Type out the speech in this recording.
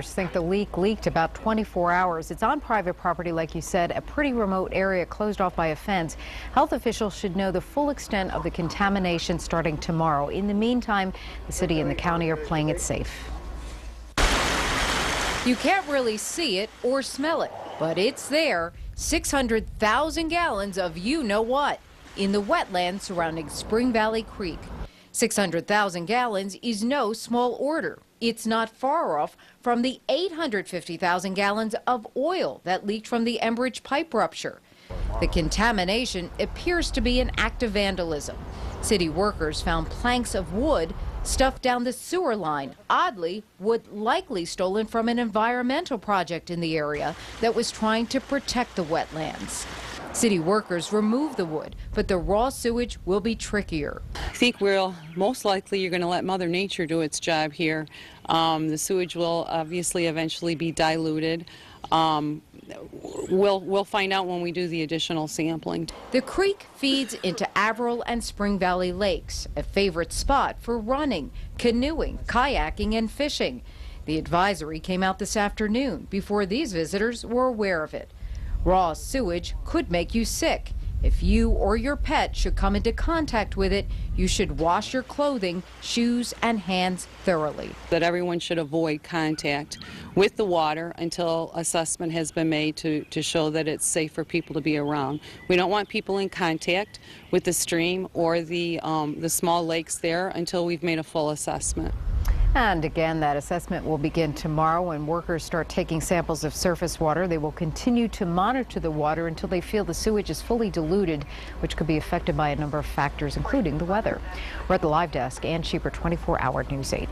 Think the leak leaked about 24 hours. It's on private property, like you said, a pretty remote area closed off by a fence. Health officials should know the full extent of the contamination starting tomorrow. In the meantime, the city and the county are playing it safe. You can't really see it or smell it, but it's there. 600,000 gallons of you-know-what in the wetlands surrounding Spring Valley Creek. 600,000 gallons is no small order. It's not far off from the 850,000 gallons of oil that leaked from the Enbridge pipe rupture. The contamination appears to be an act of vandalism. City workers found planks of wood stuffed down the sewer line. Oddly, wood likely stolen from an environmental project in the area that was trying to protect the wetlands. City workers removed the wood, but the raw sewage will be trickier. I think most likely you're going to let Mother Nature do its job here. The sewage will obviously eventually be diluted. We'll find out when we do the additional sampling. The creek feeds into Averill and Spring Valley lakes, a favorite spot for running, canoeing, kayaking, and fishing. The advisory came out this afternoon before these visitors were aware of it. Raw sewage could make you sick. If you or your pet should come into contact with it, you should wash your clothing, shoes, and hands thoroughly. That everyone should avoid contact with the water until assessment has been made to show that it's safe for people to be around. We don't want people in contact with the stream or the small lakes there until we've made a full assessment. And again, that assessment will begin tomorrow when workers start taking samples of surface water. They will continue to monitor the water until they feel the sewage is fully diluted, which could be affected by a number of factors, including the weather. We're at the live desk. Ann Schieber, 24 Hour News 8.